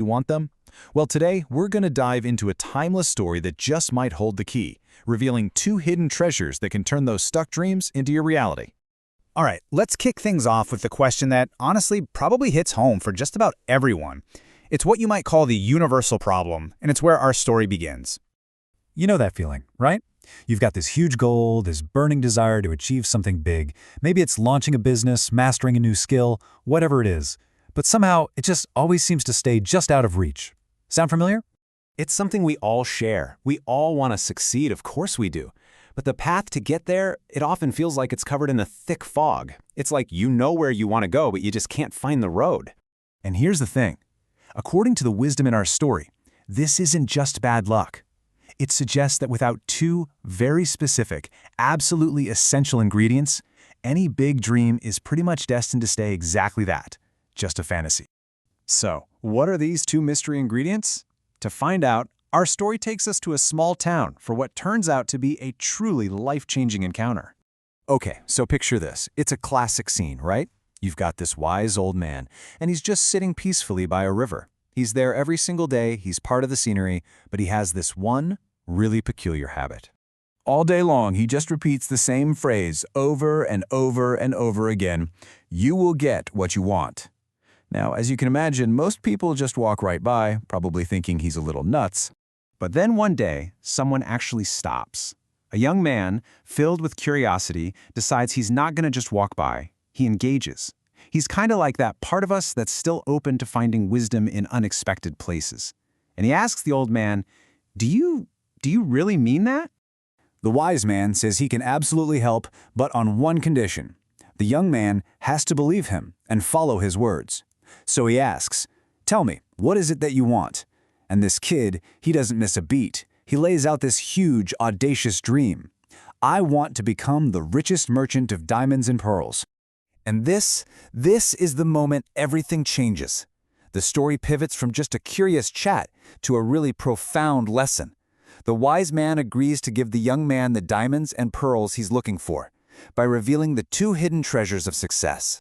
We want them? Well, today we're going to dive into a timeless story that just might hold the key, revealing two hidden treasures that can turn those stuck dreams into your reality. All right, let's kick things off with the question that honestly probably hits home for just about everyone. It's what you might call the universal problem, and it's where our story begins. You know that feeling, right? You've got this huge goal, this burning desire to achieve something big. Maybe it's launching a business, mastering a new skill, whatever it is. But somehow, it just always seems to stay just out of reach. Sound familiar? It's something we all share. We all want to succeed, of course we do. But the path to get there, it often feels like it's covered in a thick fog. It's like you know where you want to go, but you just can't find the road. And here's the thing. According to the wisdom in our story, this isn't just bad luck. It suggests that without two very specific, absolutely essential ingredients, any big dream is pretty much destined to stay exactly that, just a fantasy. So, what are these two mystery ingredients? To find out, our story takes us to a small town for what turns out to be a truly life-changing encounter. Okay, so picture this. It's a classic scene, right? You've got this wise old man, and he's just sitting peacefully by a river. He's there every single day, he's part of the scenery, but he has this one really peculiar habit. All day long, he just repeats the same phrase over and over and over again. You will get what you want. Now, as you can imagine, most people just walk right by, probably thinking he's a little nuts. But then one day, someone actually stops. A young man, filled with curiosity, decides he's not going to just walk by. He engages. He's kind of like that part of us that's still open to finding wisdom in unexpected places. And he asks the old man, Do you really mean that? The wise man says he can absolutely help, but on one condition. The young man has to believe him and follow his words. So he asks, Tell me, what is it that you want? And this kid, he doesn't miss a beat. He lays out this huge, audacious dream. I want to become the richest merchant of diamonds and pearls. And this is the moment everything changes. The story pivots from just a curious chat to a really profound lesson. The wise man agrees to give the young man the diamonds and pearls he's looking for by revealing the two hidden treasures of success.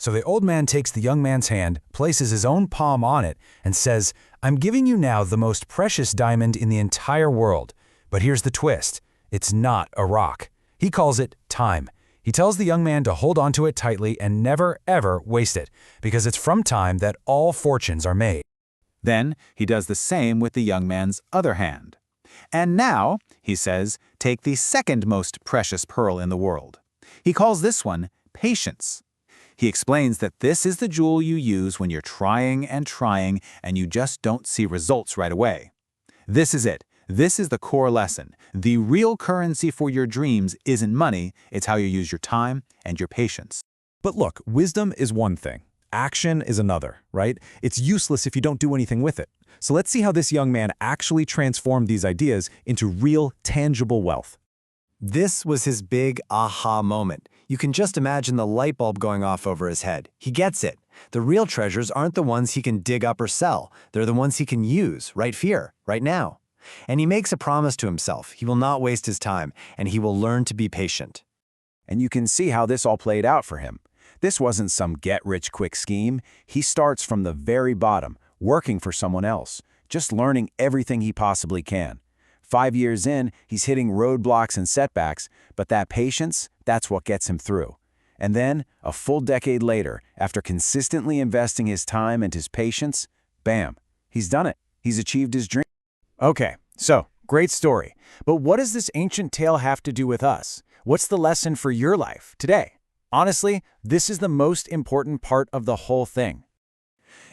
So the old man takes the young man's hand, places his own palm on it, and says, I'm giving you now the most precious diamond in the entire world. But here's the twist. It's not a rock. He calls it time. He tells the young man to hold onto it tightly and never, ever waste it, because it's from time that all fortunes are made. Then he does the same with the young man's other hand. And now, he says, take the second most precious pearl in the world. He calls this one patience. He explains that this is the jewel you use when you're trying and you just don't see results right away. This is it. This is the core lesson. The real currency for your dreams isn't money, it's how you use your time and your patience. But look, wisdom is one thing. Action is another, right? It's useless if you don't do anything with it. So let's see how this young man actually transformed these ideas into real, tangible wealth. This was his big aha moment. You can just imagine the light bulb going off over his head. He gets it. The real treasures aren't the ones he can dig up or sell. They're the ones he can use right here, right now. And he makes a promise to himself. He will not waste his time, and he will learn to be patient. And you can see how this all played out for him. This wasn't some get-rich-quick scheme. He starts from the very bottom, working for someone else, just learning everything he possibly can. 5 years in, he's hitting roadblocks and setbacks, but that patience, that's what gets him through. And then, a full decade later, after consistently investing his time and his patience, bam, he's done it. He's achieved his dream. Okay, so, great story. But what does this ancient tale have to do with us? What's the lesson for your life today? Honestly, this is the most important part of the whole thing.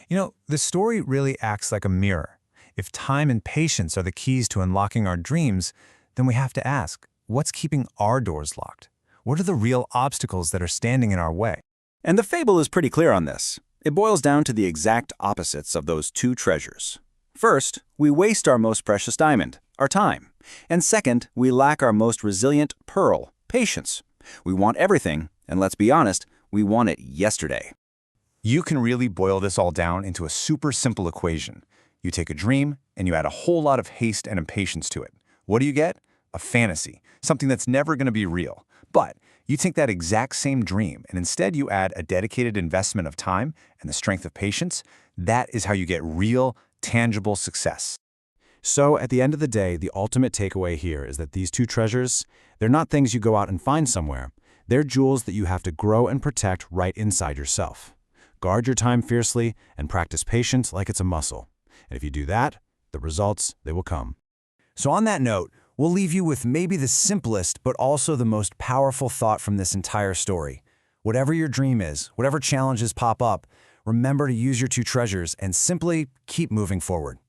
You know, the story really acts like a mirror. If time and patience are the keys to unlocking our dreams, then we have to ask, what's keeping our doors locked? What are the real obstacles that are standing in our way? And the fable is pretty clear on this. It boils down to the exact opposites of those two treasures. First, we waste our most precious diamond, our time. And second, we lack our most resilient pearl, patience. We want everything, and let's be honest, we want it yesterday. You can really boil this all down into a super simple equation. You take a dream, and you add a whole lot of haste and impatience to it. What do you get? A fantasy, something that's never going to be real. But You take that exact same dream and instead you add a dedicated investment of time and the strength of patience. That is how you get real, tangible success. So, at the end of the day, the ultimate takeaway here is that these two treasures, they're not things you go out and find somewhere. They're jewels that you have to grow and protect right inside yourself. Guard your time fiercely and practice patience like it's a muscle. And if you do that, the results, they will come. So on that note, we'll leave you with maybe the simplest but also the most powerful thought from this entire story. Whatever your dream is, whatever challenges pop up, remember to use your two treasures and simply keep moving forward.